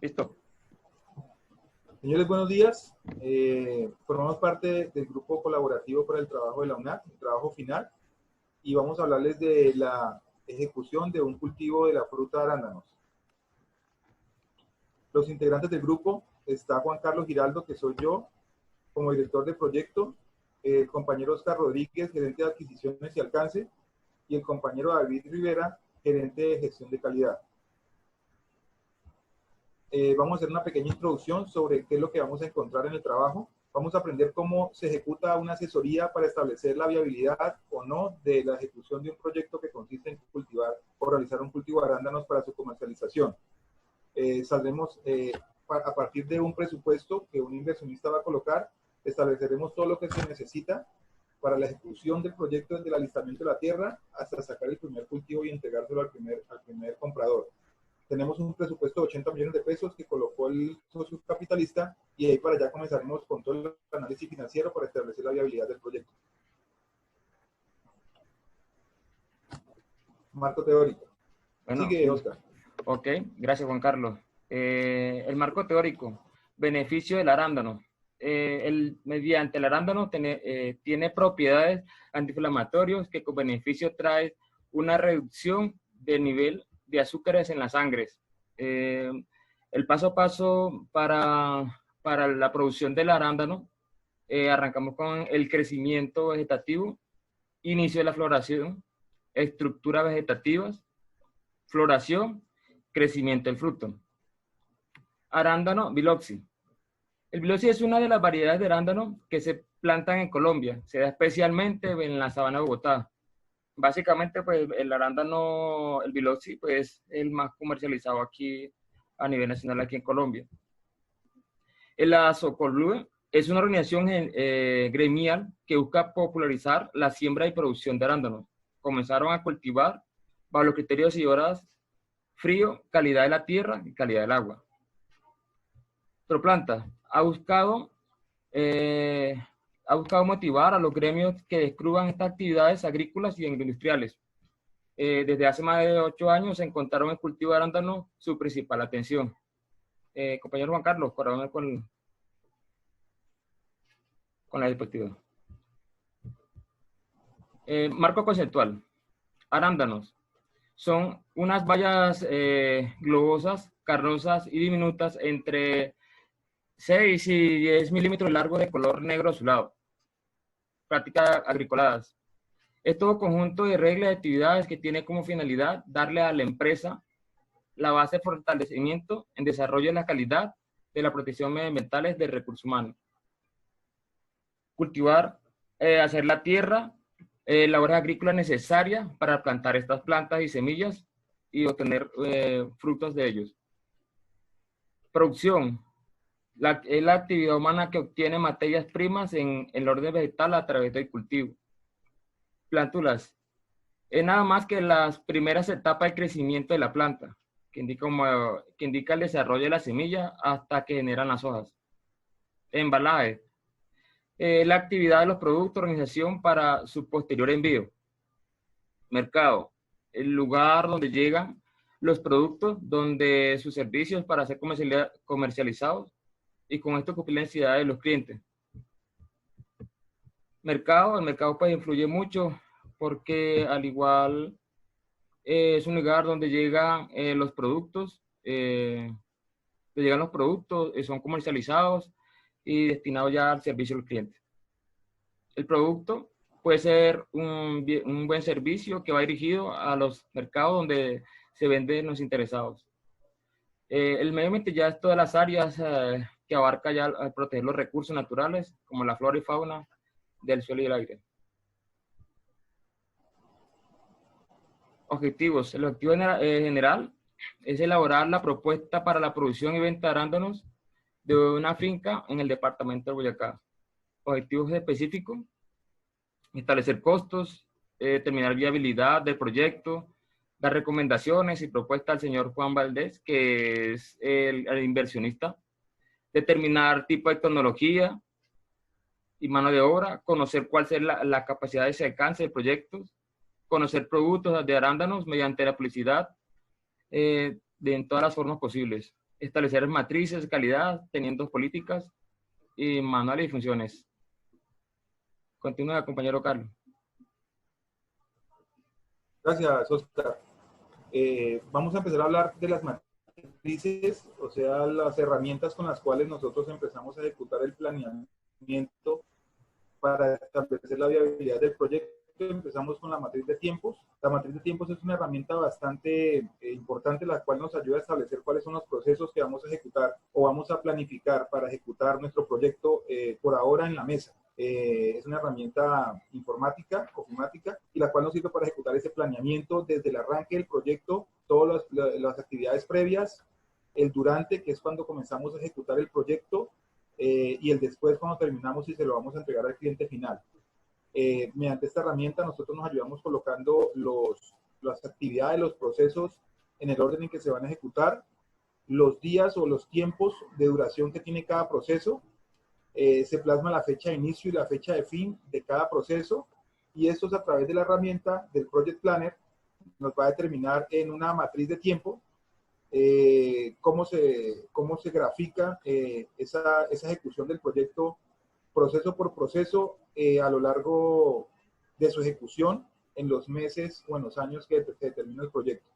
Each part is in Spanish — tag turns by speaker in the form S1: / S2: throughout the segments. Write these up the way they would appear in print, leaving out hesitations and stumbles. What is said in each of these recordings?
S1: Listo.
S2: Señores, buenos días. Formamos parte del grupo colaborativo para el trabajo de la UNAC, el trabajo final, y vamos a hablarles de la ejecución de un cultivo de la fruta de arándanos. Los integrantes del grupo está Juan Carlos Giraldo, que soy yo, como director de proyecto, el compañero Oscar Rodríguez, gerente de adquisiciones y alcance, y el compañero David Rivera, gerente de gestión de calidad. Vamos a hacer una pequeña introducción sobre qué es lo que vamos a encontrar en el trabajo. Vamos a aprender cómo se ejecuta una asesoría para establecer la viabilidad o no de la ejecución de un proyecto que consiste en cultivar o realizar un cultivo de arándanos para su comercialización. Saldremos a partir de un presupuesto que un inversionista va a colocar, estableceremos todo lo que se necesita para la ejecución del proyecto desde el alistamiento de la tierra hasta sacar el primer cultivo y entregárselo al primer comprador. Tenemos un presupuesto de 80 millones de pesos que colocó el socio capitalista y de ahí para allá comenzaremos con todo el análisis financiero para establecer la viabilidad del proyecto. Marco teórico.
S1: Bueno,
S2: sigue, Oscar.
S1: Ok, gracias Juan Carlos. El marco teórico, beneficio del arándano. Mediante el arándano tiene propiedades antiinflamatorias que con beneficio trae una reducción del nivel de azúcares en las sangres. El paso a paso para la producción del arándano, arrancamos con el crecimiento vegetativo, inicio de la floración, estructuras vegetativas, floración, crecimiento del fruto. Arándano biloxi. El biloxi es una de las variedades de arándano que se plantan en Colombia. Se da especialmente en la sabana de Bogotá. Básicamente, pues, el arándano, el biloxi, pues, es el más comercializado aquí a nivel nacional aquí en Colombia. El Azocolue es una organización gremial que busca popularizar la siembra y producción de arándanos. Comenzaron a cultivar bajo los criterios y horas frío, calidad de la tierra y calidad del agua. Proplanta ha buscado motivar a los gremios que descubran estas actividades agrícolas y industriales. Desde hace más de 8 años se encontraron el cultivo de arándano su principal atención. Compañero Juan Carlos, corramos con la diapositiva. Marco conceptual. Arándanos son unas bayas globosas, carnosas y diminutas entre 6 y 10 milímetros de largo de color negro azulado. Prácticas agricoladas. Es todo conjunto de reglas y actividades que tiene como finalidad darle a la empresa la base de fortalecimiento en desarrollo de la calidad de la protección medioambiental del recurso humano. Cultivar, hacer la tierra, labores agrícolas necesarias para plantar estas plantas y semillas y obtener frutos de ellos. Producción. Es la actividad humana que obtiene materias primas en el orden vegetal a través del cultivo. Plántulas. Es nada más que las primeras etapas de crecimiento de la planta, que indica el desarrollo de la semilla hasta que generan las hojas. Embalaje. La actividad de los productos, organización para su posterior envío. Mercado. El lugar donde llegan los productos, donde sus servicios para ser comercializados y con esto cumplir la necesidad de los clientes. Mercado. El mercado pues influye mucho porque al igual es un lugar donde llegan los productos, son comercializados y destinados ya al servicio al cliente. El producto puede ser un buen servicio que va dirigido a los mercados donde se venden los interesados. El medio ambiente ya es todas las áreas que abarca ya al proteger los recursos naturales, como la flora y fauna del suelo y el aire. Objetivos. El objetivo general es elaborar la propuesta para la producción y venta de arándanos de una finca en el departamento de Boyacá. Objetivos específicos: establecer costos, determinar viabilidad del proyecto, dar recomendaciones y propuestas al señor Juan Valdés, que es el inversionista, determinar tipo de tecnología y mano de obra, conocer cuál será la capacidad de ese alcance de proyectos, conocer productos de arándanos mediante la publicidad en todas las formas posibles. establecer matrices de calidad, teniendo políticas y manuales y funciones. Continúa, compañero Carlos.
S2: Gracias, Oscar. Vamos a empezar a hablar de las matrices, o sea, las herramientas con las cuales nosotros empezamos a ejecutar el planeamiento para establecer la viabilidad del proyecto. Empezamos con la matriz de tiempos. La matriz de tiempos es una herramienta bastante importante, la cual nos ayuda a establecer cuáles son los procesos que vamos a ejecutar o vamos a planificar para ejecutar nuestro proyecto por ahora en la mesa. Es una herramienta informática, ofimática, y la cual nos sirve para ejecutar ese planeamiento desde el arranque del proyecto, todas las actividades previas, el durante, que es cuando comenzamos a ejecutar el proyecto, y el después cuando terminamos y se lo vamos a entregar al cliente final. Mediante esta herramienta nosotros nos ayudamos colocando las actividades, los procesos en el orden en que se van a ejecutar, los días o los tiempos de duración que tiene cada proceso, se plasma la fecha de inicio y la fecha de fin de cada proceso, y esto es a través de la herramienta del Project Planner, nos va a determinar en una matriz de tiempo cómo se grafica esa ejecución del proyecto proceso por proceso a lo largo de su ejecución en los meses o en los años que determina el proyecto.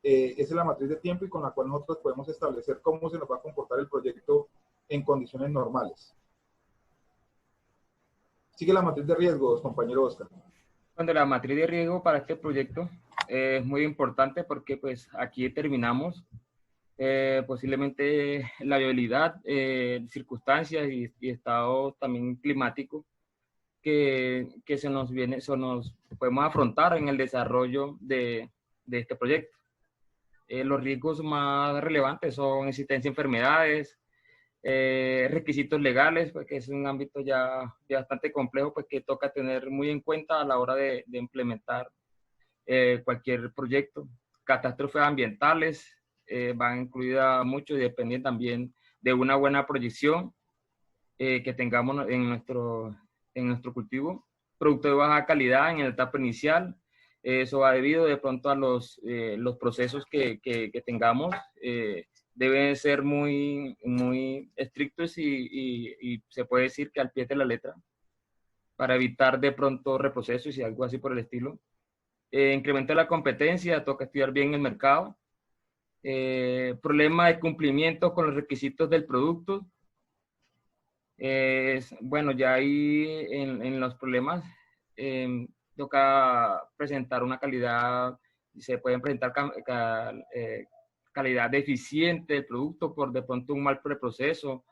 S2: Esa es la matriz de tiempo y con la cual nosotros podemos establecer cómo se nos va a comportar el proyecto en condiciones normales. Sigue la matriz de riesgos, compañero Oscar.
S1: Cuando la matriz de riesgo para este proyecto es muy importante porque pues aquí determinamos posiblemente la viabilidad, circunstancias y estado también climático que nos podemos afrontar en el desarrollo de este proyecto. Los riesgos más relevantes son existencia de enfermedades, requisitos legales, pues, que es un ámbito ya bastante complejo, pues que toca tener muy en cuenta a la hora de implementar cualquier proyecto. Catástrofes ambientales van incluidas mucho y dependen también de una buena proyección que tengamos en nuestro cultivo. Producto de baja calidad en la etapa inicial, eso va debido de pronto a los procesos que tengamos. Deben ser muy estrictos y se puede decir que al pie de la letra para evitar de pronto reprocesos y algo así por el estilo. Incremento de la competencia, toca estudiar bien el mercado. Problema de cumplimiento con los requisitos del producto. Bueno, ya ahí en los problemas toca presentar una calidad, se pueden presentar calidad deficiente del producto por de pronto un mal preproceso,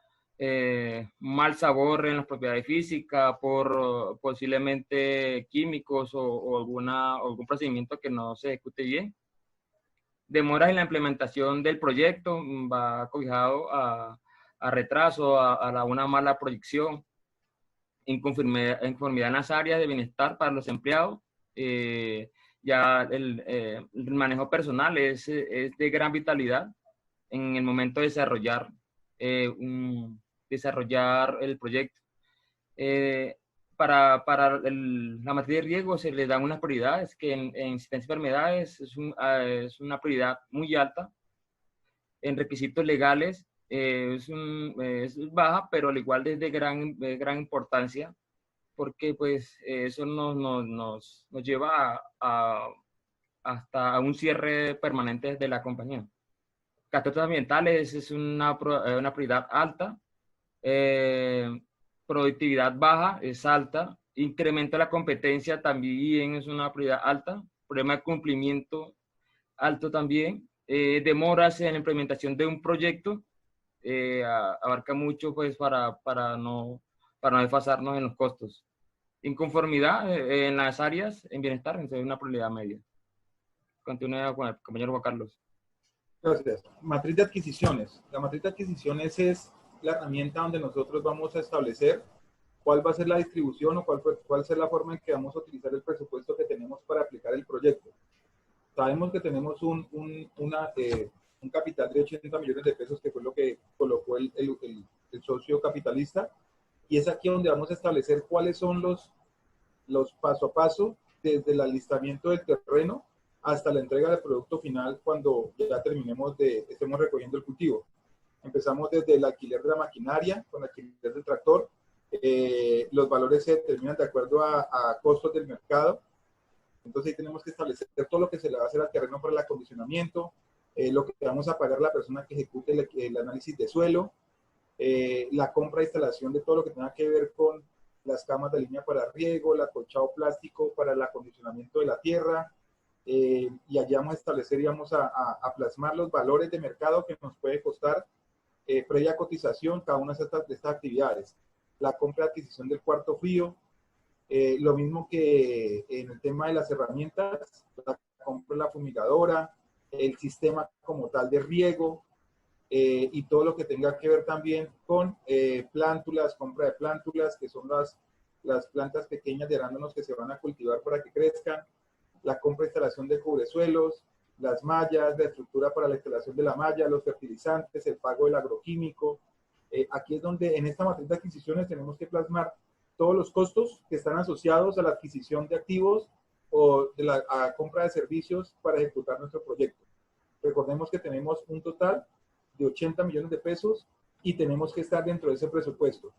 S1: mal sabor en las propiedades físicas, por posiblemente químicos o algún procedimiento que no se ejecute bien. Demoras en la implementación del proyecto va cobijado a retraso, a una mala proyección, inconformidad en las áreas de bienestar para los empleados. Ya el manejo personal es de gran vitalidad en el momento de desarrollar el proyecto. Para la materia de riesgo se le dan unas prioridades que en asistencia a enfermedades es una prioridad muy alta. En requisitos legales es baja, pero al igual es de gran importancia, porque pues eso nos lleva hasta un cierre permanente de la compañía. Catástrofes ambientales es una prioridad alta. Productividad baja es alta. Incremento de la competencia también es una prioridad alta. Problema de cumplimiento alto también. Demoras en la implementación de un proyecto. Abarca mucho pues para no desfasarnos en los costos. Inconformidad en las áreas en bienestar es una prioridad media. Continúa con el compañero Juan Carlos.
S2: Gracias. Matriz de adquisiciones. La matriz de adquisiciones es la herramienta donde nosotros vamos a establecer cuál va a ser la distribución o cuál va a ser la forma en que vamos a utilizar el presupuesto que tenemos para aplicar el proyecto. Sabemos que tenemos un capital de 80 millones de pesos, que fue lo que colocó el socio capitalista, y es aquí donde vamos a establecer cuáles son los paso a paso desde el alistamiento del terreno hasta la entrega del producto final cuando ya estemos recogiendo el cultivo. Empezamos desde el alquiler de la maquinaria, con el alquiler del tractor. Los valores se determinan de acuerdo a costos del mercado. Entonces ahí tenemos que establecer todo lo que se le va a hacer al terreno para el acondicionamiento, lo que vamos a pagar a la persona que ejecute el análisis de suelo, la compra e instalación de todo lo que tenga que ver con las camas de línea para riego, el acolchado plástico para el acondicionamiento de la tierra, y allá vamos a establecer y vamos a plasmar los valores de mercado que nos puede costar previa cotización cada una de estas actividades. La compra y adquisición del cuarto frío, lo mismo que en el tema de las herramientas, la compra de la fumigadora, el sistema como tal de riego, y todo lo que tenga que ver también con plántulas, compra de plántulas, que son las plantas pequeñas de arándanos que se van a cultivar para que crezcan, la compra e instalación de cubresuelos, las mallas, la estructura para la instalación de la malla, los fertilizantes, el pago del agroquímico. Aquí es donde en esta matriz de adquisiciones tenemos que plasmar todos los costos que están asociados a la adquisición de activos o de la compra de servicios para ejecutar nuestro proyecto. Recordemos que tenemos un total de 80 millones de pesos y tenemos que estar dentro de ese presupuesto.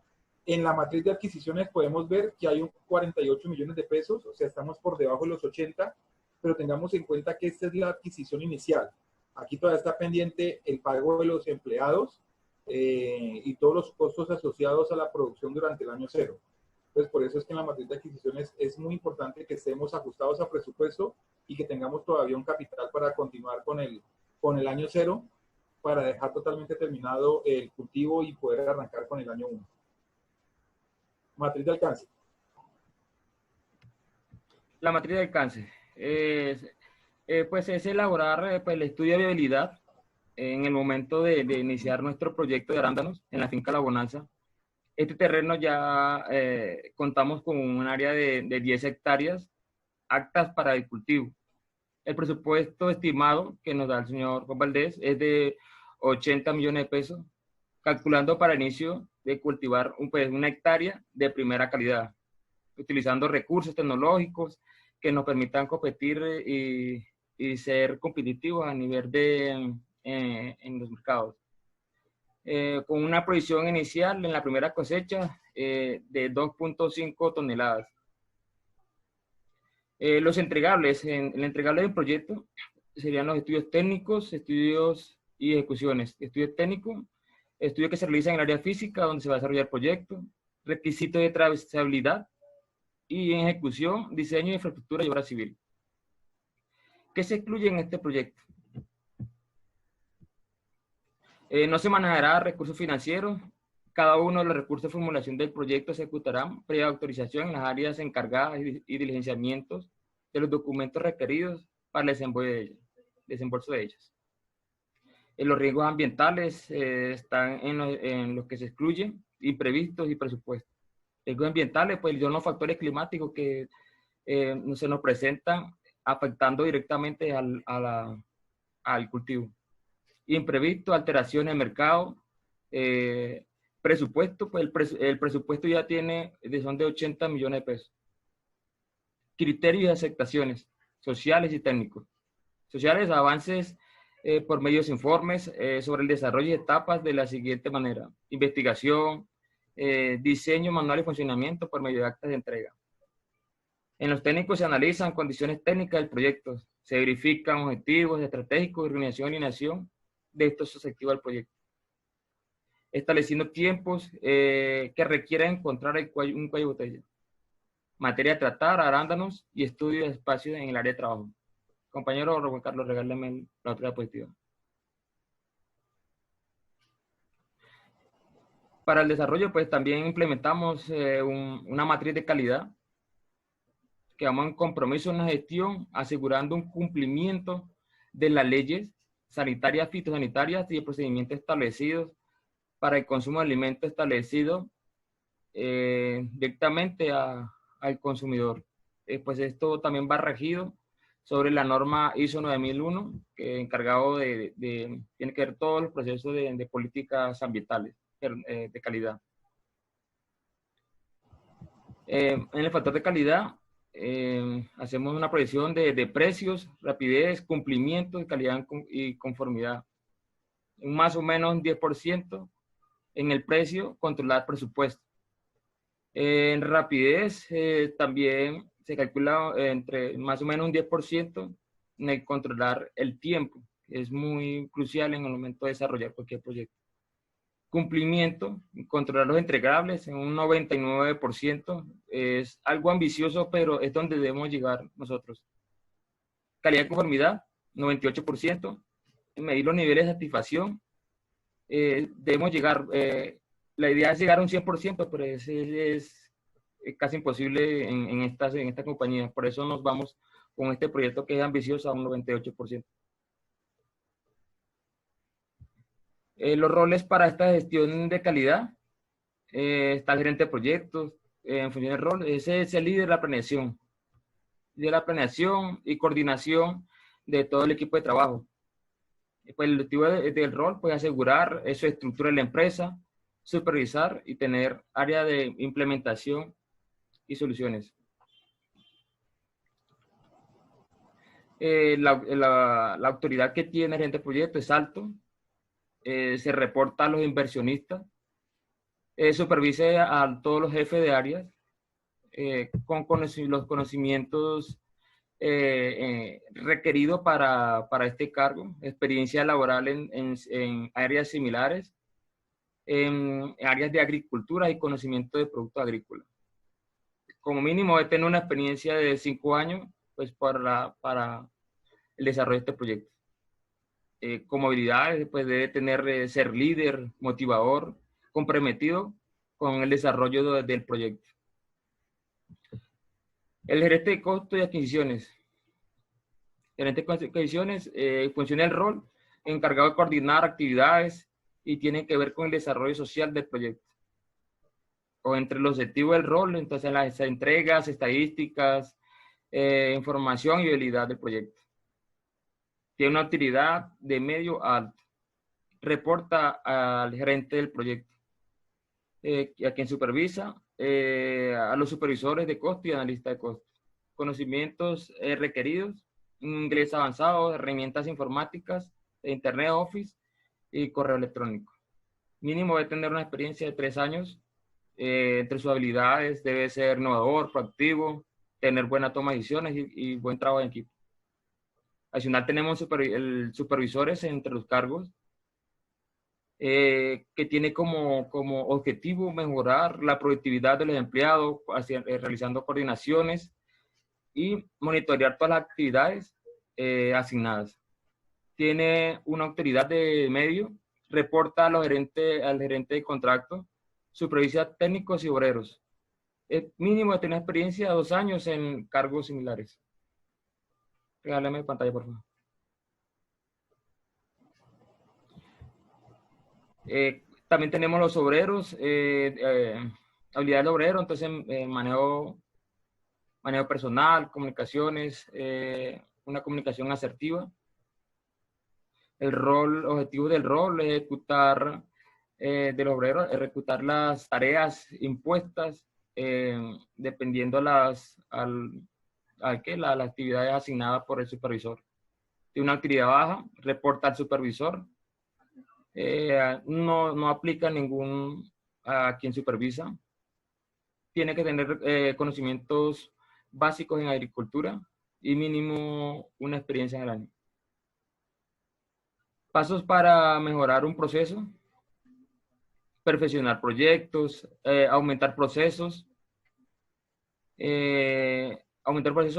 S2: En la matriz de adquisiciones podemos ver que hay un 48 millones de pesos, o sea, estamos por debajo de los 80, pero tengamos en cuenta que esta es la adquisición inicial. Aquí todavía está pendiente el pago de los empleados y todos los costos asociados a la producción durante el año cero. Entonces, por eso es que en la matriz de adquisiciones es muy importante que estemos ajustados a presupuesto y que tengamos todavía un capital para continuar con el año cero, para dejar totalmente terminado el cultivo y poder arrancar con el año 1. Matriz de alcance.
S1: La matriz de alcance pues es elaborar pues, el estudio de viabilidad en el momento de iniciar nuestro proyecto de arándanos en la finca La Bonanza. Este terreno ya contamos con un área de 10 hectáreas aptas para el cultivo. El presupuesto estimado que nos da el señor Juan Valdés es de 80 millones de pesos, calculando para inicio de cultivar una hectárea de primera calidad, utilizando recursos tecnológicos que nos permitan competir y ser competitivos a nivel en los mercados. Con una provisión inicial en la primera cosecha de 2.5 toneladas. Los entregables, el entregable del proyecto serían los estudios técnicos, estudios y ejecuciones. Estudios técnicos, estudios que se realizan en el área física donde se va a desarrollar el proyecto, requisitos de trazabilidad y en ejecución, diseño de infraestructura y obra civil. ¿Qué se excluye en este proyecto? No se manejará recursos financieros. Cada uno de los recursos de formulación del proyecto se ejecutarán previa autorización en las áreas encargadas y diligenciamientos de los documentos requeridos para el desembolso de ellos. Los riesgos ambientales están en los que se excluyen, imprevistos y presupuestos. Riesgos ambientales, pues son los factores climáticos que se nos presentan afectando directamente al cultivo. Imprevisto, alteraciones de mercado, presupuesto, pues el presupuesto ya son de 80 millones de pesos. Criterios y aceptaciones sociales y técnicos. Sociales, avances por medios informes sobre el desarrollo y etapas de la siguiente manera. Investigación, diseño, manual y funcionamiento por medio de actas de entrega. En los técnicos se analizan condiciones técnicas del proyecto, se verifican objetivos estratégicos, organización y alineación de estos susceptibles al proyecto, estableciendo tiempos que requieran encontrar un cuello de botella. Materia a tratar, arándanos y estudio de espacios en el área de trabajo. Compañero Juan Carlos, regálame la otra diapositiva. Para el desarrollo, pues también implementamos una matriz de calidad que vamos en compromiso en la gestión, asegurando un cumplimiento de las leyes sanitarias, fitosanitarias y de procedimientos establecidos para el consumo de alimentos establecidos directamente al consumidor. Pues esto también va regido sobre la norma ISO 9001, que es encargado tiene que ver todos los procesos de políticas ambientales de calidad. En el factor de calidad, hacemos una proyección de precios, rapidez, cumplimiento, calidad y conformidad. Más o menos un 10% en el precio, controlar presupuesto. En rapidez también se calcula entre más o menos un 10% en el controlar el tiempo, que es muy crucial en el momento de desarrollar cualquier proyecto. Cumplimiento, controlar los entregables en un 99%, es algo ambicioso, pero es donde debemos llegar nosotros. Calidad de conformidad, 98%, medir los niveles de satisfacción, debemos llegar, la idea es llegar a un 100%, pero es casi imposible en esta compañía, por eso nos vamos con este proyecto que es ambicioso a un 98%. Los roles para esta gestión de calidad, está el gerente de proyectos, en función del rol, ese es el líder de la planeación y coordinación de todo el equipo de trabajo. Pues el objetivo del rol, pues asegurar su estructura en la empresa, supervisar y tener área de implementación y soluciones. La autoridad que tiene el gerente de proyecto es alto, se reporta a los inversionistas, supervisa a todos los jefes de áreas con los conocimientos requeridos para este cargo, experiencia laboral en áreas similares, en áreas de agricultura y conocimiento de productos agrícolas. Como mínimo debe tener una experiencia de 5 años pues, para el desarrollo de este proyecto. Como habilidades, pues debe tener, ser líder, motivador, comprometido con el desarrollo del proyecto. El gerente de costos y adquisiciones. El gerente de adquisiciones funciona el rol encargado de coordinar actividades y tiene que ver con el desarrollo social del proyecto. O entre los objetivos del rol, entonces las entregas, estadísticas, información y habilidad del proyecto. Tiene una utilidad de medio a alto. Reporta al gerente del proyecto, a quien supervisa, a los supervisores de costo y analistas de costo. Conocimientos requeridos, inglés avanzado, herramientas informáticas, Internet Office y correo electrónico. Mínimo debe tener una experiencia de 3 años. Entre sus habilidades debe ser innovador, proactivo, tener buena toma de decisiones y buen trabajo en equipo. Adicional tenemos supervisores entre los cargos que tiene como objetivo mejorar la productividad de los empleados, realizando coordinaciones y monitorear todas las actividades asignadas. Tiene una autoridad de medio, reporta al gerente de contrato, supervisa técnicos y obreros. El mínimo de tener experiencia de 2 años en cargos similares. Regálame pantalla, por favor. También tenemos los obreros, habilidades de obrero, entonces manejo personal, comunicaciones, una comunicación asertiva. Objetivo del rol es ejecutar del obrero, ejecutar las tareas impuestas dependiendo la actividades asignadas por el supervisor. Tiene una actividad baja, reporta al supervisor. No aplica a quien supervisa. Tiene que tener conocimientos básicos en agricultura y mínimo una experiencia en el año. Pasos para mejorar un proceso: perfeccionar proyectos, aumentar procesos del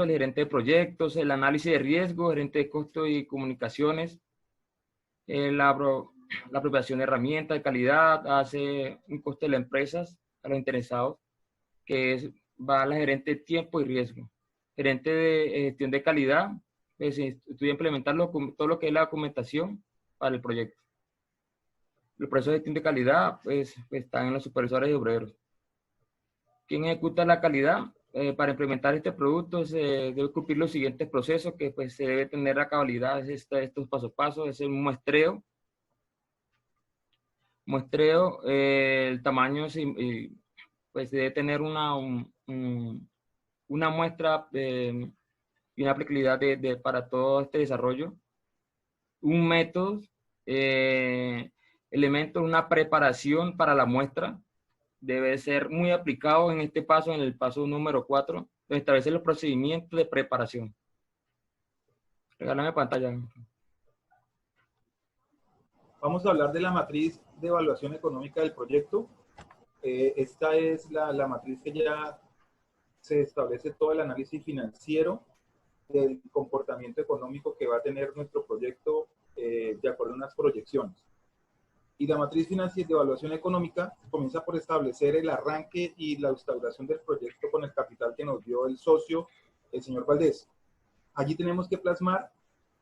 S1: gerente de proyectos, el análisis de riesgo, gerente de costo y comunicaciones, la apropiación de herramientas de calidad, hace un coste de las empresas a los interesados, que va a la gerente de tiempo y riesgo. Gerente de gestión de calidad, pues estudia implementar todo lo que es la documentación para el proyecto. Los procesos de gestión de calidad pues están en los supervisores y obreros. ¿Quién ejecuta la calidad? Para implementar este producto se debe cumplir los siguientes procesos, que pues se debe tener a cabalidad estos pasos a pasos. Es un muestreo, el tamaño pues debe tener una una muestra y una aplicabilidad para todo este desarrollo, un método, elementos, una preparación para la muestra, debe ser muy aplicado en este paso, en el paso número 4, de establecer los procedimientos de preparación. Regálame pantalla.
S2: Vamos a hablar de la matriz de evaluación económica del proyecto. Esta es la matriz que ya se establece todo el análisis financiero del comportamiento económico que va a tener nuestro proyecto de acuerdo a unas proyecciones. Y la matriz financiera de evaluación económica comienza por establecer el arranque y la instauración del proyecto con el capital que nos dio el socio, el señor Valdés. Allí tenemos que plasmar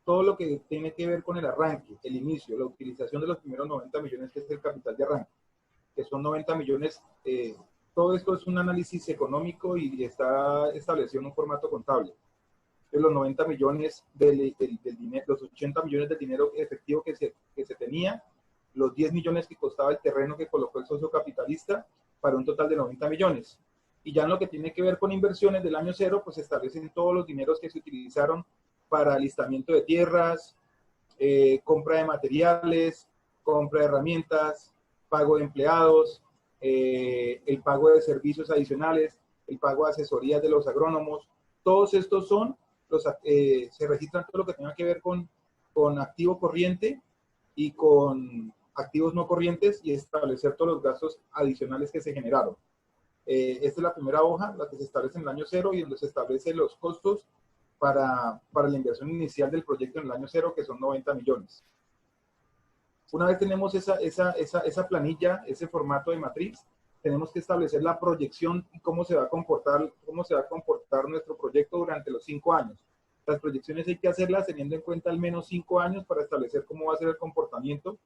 S2: todo lo que tiene que ver con el arranque, el inicio, la utilización de los primeros 90 millones, que es el capital de arranque, que son 90 millones. Todo esto es un análisis económico y está establecido en un formato contable. De los 90 millones del dinero, los 80 millones del dinero efectivo que se tenía, los 10 millones que costaba el terreno que colocó el socio capitalista, para un total de 90 millones. Y ya en lo que tiene que ver con inversiones del año cero, pues se establecen todos los dineros que se utilizaron para alistamiento de tierras, compra de materiales, compra de herramientas, pago de empleados, el pago de servicios adicionales, el pago de asesorías de los agrónomos. Todos estos son se registran todo lo que tenga que ver con activo corriente y con activos no corrientes, y establecer todos los gastos adicionales que se generaron. Esta es la primera hoja, la que se establece en el año cero, y donde se establecen los costos para la inversión inicial del proyecto en el año cero, que son 90 millones. Una vez tenemos esa planilla, ese formato de matriz, tenemos que establecer la proyección y cómo se va a comportar nuestro proyecto durante los 5 años. Las proyecciones hay que hacerlas teniendo en cuenta al menos 5 años para establecer cómo va a ser el comportamiento,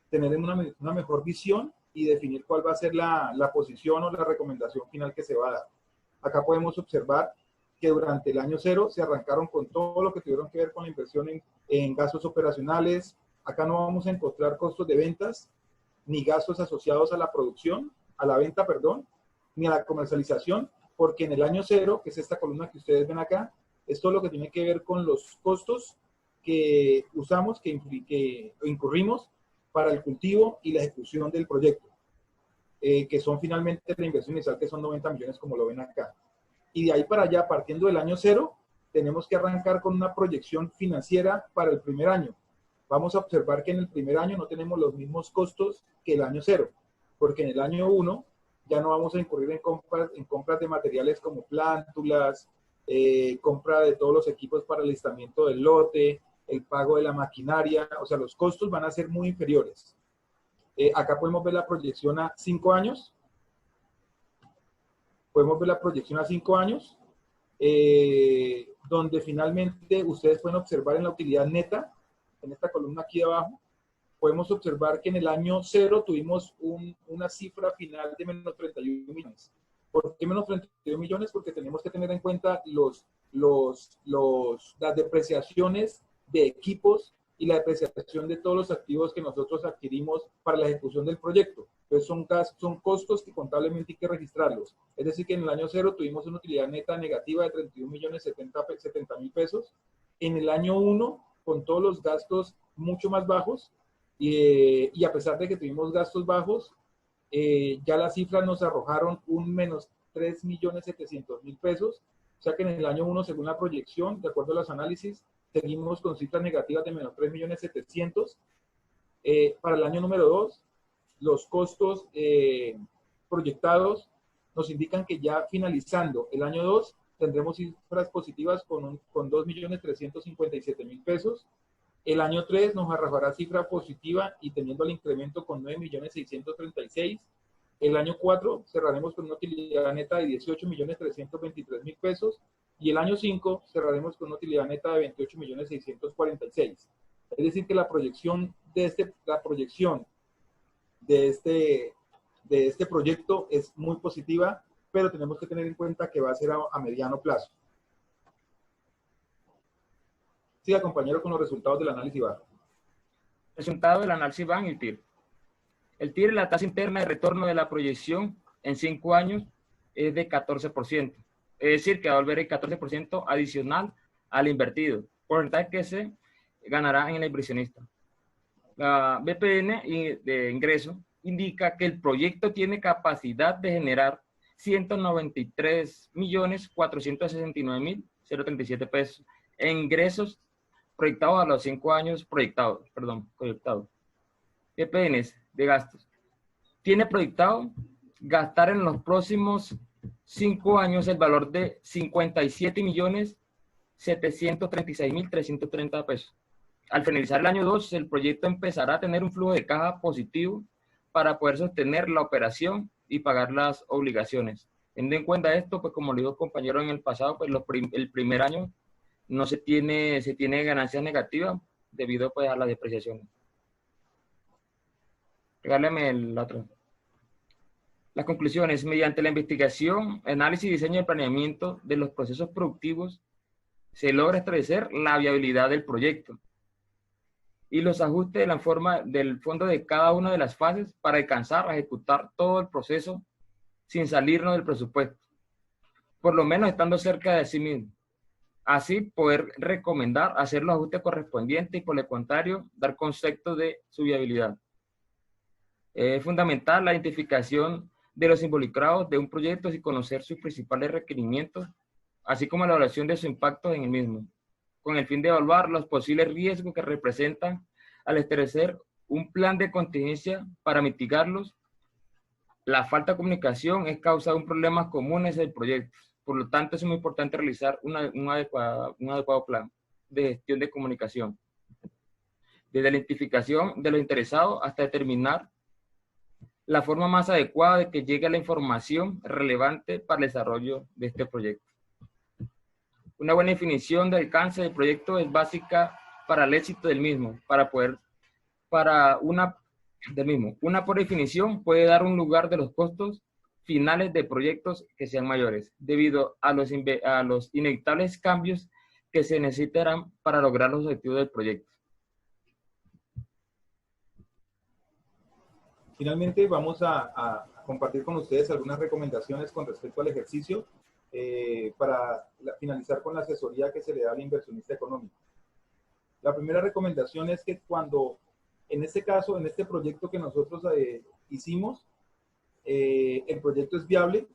S2: tener una mejor visión y definir cuál va a ser la posición o la recomendación final que se va a dar. Acá podemos observar que durante el año cero se arrancaron con todo lo que tuvieron que ver con la inversión en gastos operacionales. Acá no vamos a encontrar costos de ventas, ni gastos asociados a la producción, a la venta, perdón, ni a la comercialización, porque en el año cero, que es esta columna que ustedes ven acá, es todo lo que tiene que ver con los costos que usamos, que incurrimos para el cultivo y la ejecución del proyecto, que son finalmente la inversión inicial, que son 90 millones, como lo ven acá. Y de ahí para allá, partiendo del año cero, tenemos que arrancar con una proyección financiera para el primer año. Vamos a observar que en el primer año no tenemos los mismos costos que el año cero, porque en el año 1 ya no vamos a incurrir en compras de materiales como plántulas, compra de todos los equipos para el alistamiento del lote, el pago de la maquinaria. O sea, los costos van a ser muy inferiores. Acá podemos ver la proyección a 5 años. Podemos ver la proyección a 5 años, donde finalmente ustedes pueden observar en la utilidad neta, en esta columna aquí de abajo, podemos observar que en el año cero tuvimos una cifra final de menos 31 millones. ¿Por qué menos 31 millones? Porque tenemos que tener en cuenta las depreciaciones de equipos y la depreciación de todos los activos que nosotros adquirimos para la ejecución del proyecto. Entonces son costos que contablemente hay que registrarlos. Es decir, que en el año cero tuvimos una utilidad neta negativa de 31 millones 70 mil pesos. En el año 1, con todos los gastos mucho más bajos, y a pesar de que tuvimos gastos bajos, ya las cifras nos arrojaron un menos 3 millones 700 mil pesos. O sea que en el año 1, según la proyección, de acuerdo a los análisis, seguimos con cifras negativas de menos 3 millones 700. Para el año número 2, los costos proyectados nos indican que ya finalizando el año 2, tendremos cifras positivas con 2 millones 357 mil pesos. El año 3 nos arrojará cifra positiva y teniendo el incremento con 9 millones 636. El año 4 cerraremos con una utilidad neta de 18 millones 323 mil pesos. Y el año 5 cerraremos con una utilidad neta de 28 millones 646. Es decir, que la proyección de este proyecto es muy positiva, pero tenemos que tener en cuenta que va a ser a mediano plazo. Siga, compañero, con los resultados del análisis VAR.
S1: Resultado del análisis VAR y el TIR. El TIR, la tasa interna de retorno de la proyección en 5 años, es de 14%. Es decir, que va a volver el 14% adicional al invertido, porcentaje que se ganará en el inversionista. La BPN de ingreso indica que el proyecto tiene capacidad de generar 193.469.037 pesos en ingresos proyectados a los 5 años proyectados. BPNs de gastos. Tiene proyectado gastar en los próximos 5 años el valor de 57.736.330 pesos. Al finalizar el año 2, el proyecto empezará a tener un flujo de caja positivo para poder sostener la operación y pagar las obligaciones. Teniendo en cuenta esto, pues como le digo compañero en el pasado, pues el primer año no se tiene ganancias negativas debido pues a la depreciación. Regálame el otro. Las conclusiones: mediante la investigación, análisis, diseño y planeamiento de los procesos productivos, se logra establecer la viabilidad del proyecto y los ajustes de la forma del fondo de cada una de las fases para alcanzar a ejecutar todo el proceso sin salirnos del presupuesto, por lo menos estando cerca de sí mismo. Así poder recomendar hacer los ajustes correspondientes y por el contrario dar concepto de su viabilidad. Es fundamental la identificación de los involucrados de un proyecto y conocer sus principales requerimientos, así como la evaluación de su impacto en el mismo, con el fin de evaluar los posibles riesgos que representan al establecer un plan de contingencia para mitigarlos. La falta de comunicación es causa de un problema común en el proyecto. Por lo tanto, es muy importante realizar un adecuado plan de gestión de comunicación, desde la identificación de los interesados hasta determinar la forma más adecuada de que llegue la información relevante para el desarrollo de este proyecto. Una buena definición del alcance del proyecto es básica para el éxito del mismo. Una por definición puede dar un lugar de los costos finales de proyectos que sean mayores, debido a los inevitables cambios que se necesitarán para lograr los objetivos del proyecto.
S2: Finalmente, vamos a compartir con ustedes algunas recomendaciones con respecto al ejercicio para finalizar con la asesoría que se le da al inversionista económico. La primera recomendación es que cuando, en este caso, en este proyecto que nosotros hicimos, el proyecto es viable,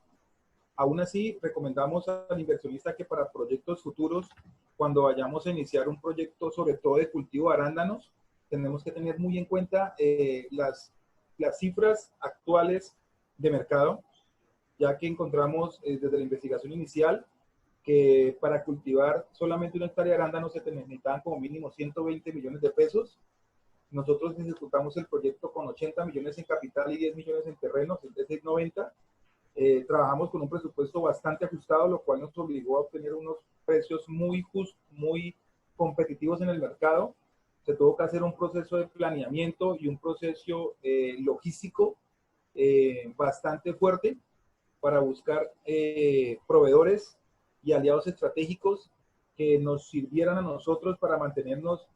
S2: aún así recomendamos al inversionista que para proyectos futuros, cuando vayamos a iniciar un proyecto, sobre todo de cultivo de arándanos, tenemos que tener muy en cuenta las cifras actuales de mercado, ya que encontramos desde la investigación inicial que para cultivar solamente una hectárea de arándanos se necesitaban como mínimo 120 millones de pesos. Nosotros ejecutamos el proyecto con 80 millones en capital y 10 millones en terrenos, es decir, 90. Trabajamos con un presupuesto bastante ajustado, lo cual nos obligó a obtener unos precios muy justos, muy competitivos en el mercado. Se tuvo que hacer un proceso de planeamiento y un proceso logístico bastante fuerte para buscar proveedores y aliados estratégicos que nos sirvieran a nosotros para mantenernos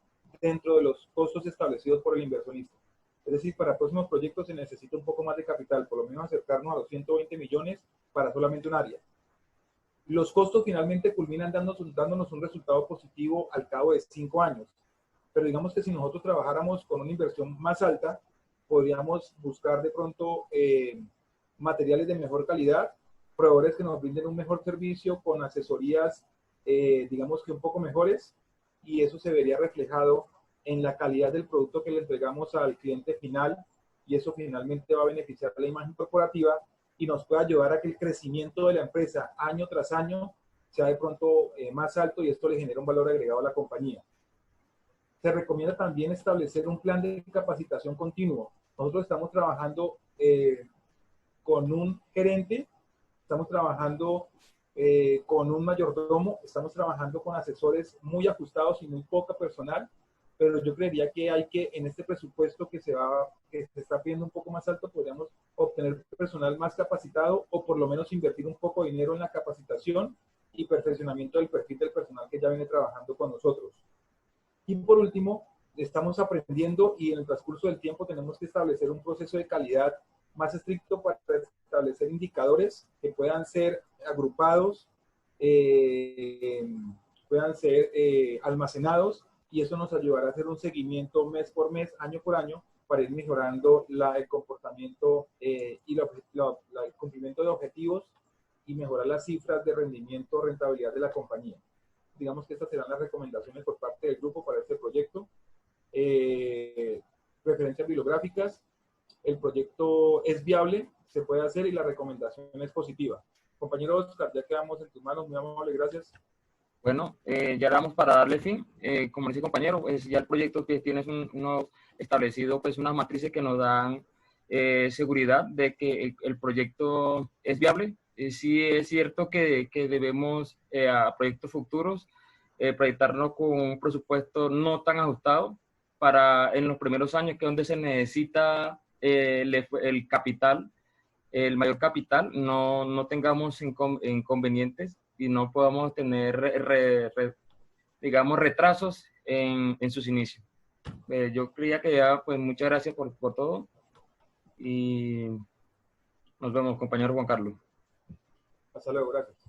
S2: dentro de los costos establecidos por el inversionista. Es decir, para próximos proyectos se necesita un poco más de capital, por lo menos acercarnos a los 120 millones para solamente un área. Los costos finalmente culminan dándonos un resultado positivo al cabo de 5 años. Pero digamos que si nosotros trabajáramos con una inversión más alta, podríamos buscar de pronto materiales de mejor calidad, proveedores que nos brinden un mejor servicio con asesorías, digamos que un poco mejores, y eso se vería reflejado en la calidad del producto que le entregamos al cliente final, y eso finalmente va a beneficiar a la imagen corporativa y nos puede ayudar a que el crecimiento de la empresa año tras año sea de pronto más alto y esto le genera un valor agregado a la compañía. Se recomienda también establecer un plan de capacitación continuo. Nosotros estamos trabajando con un gerente, estamos trabajando con un mayordomo, estamos trabajando con asesores muy ajustados y muy poca personal, pero yo creería que hay que, en este presupuesto que se está pidiendo un poco más alto, podríamos obtener personal más capacitado o por lo menos invertir un poco de dinero en la capacitación y perfeccionamiento del perfil del personal que ya viene trabajando con nosotros. Y por último, estamos aprendiendo y en el transcurso del tiempo tenemos que establecer un proceso de calidad más estricto para establecer indicadores que puedan ser agrupados puedan ser almacenados, y eso nos ayudará a hacer un seguimiento mes por mes, año por año, para ir mejorando el comportamiento y el cumplimiento de objetivos y mejorar las cifras de rendimiento o rentabilidad de la compañía. Digamos que estas serán las recomendaciones por parte del grupo para este proyecto. Referencias bibliográficas: el proyecto es viable, se puede hacer, y la recomendación es positiva. Compañero Oscar, ya quedamos en tus manos, muy amable, gracias.
S1: Bueno, ya damos para darle fin. Como dice el compañero, es ya el proyecto que tiene uno establecido, pues unas matrices que nos dan seguridad de que el proyecto es viable. Sí es cierto que debemos a proyectos futuros proyectarnos con un presupuesto no tan ajustado para en los primeros años, que es donde se necesita el capital, el mayor capital, no tengamos inconvenientes y no podamos tener, digamos, retrasos en sus inicios. Yo creía que ya, pues muchas gracias por todo y nos vemos, compañero Juan Carlos.
S2: Hasta luego, gracias.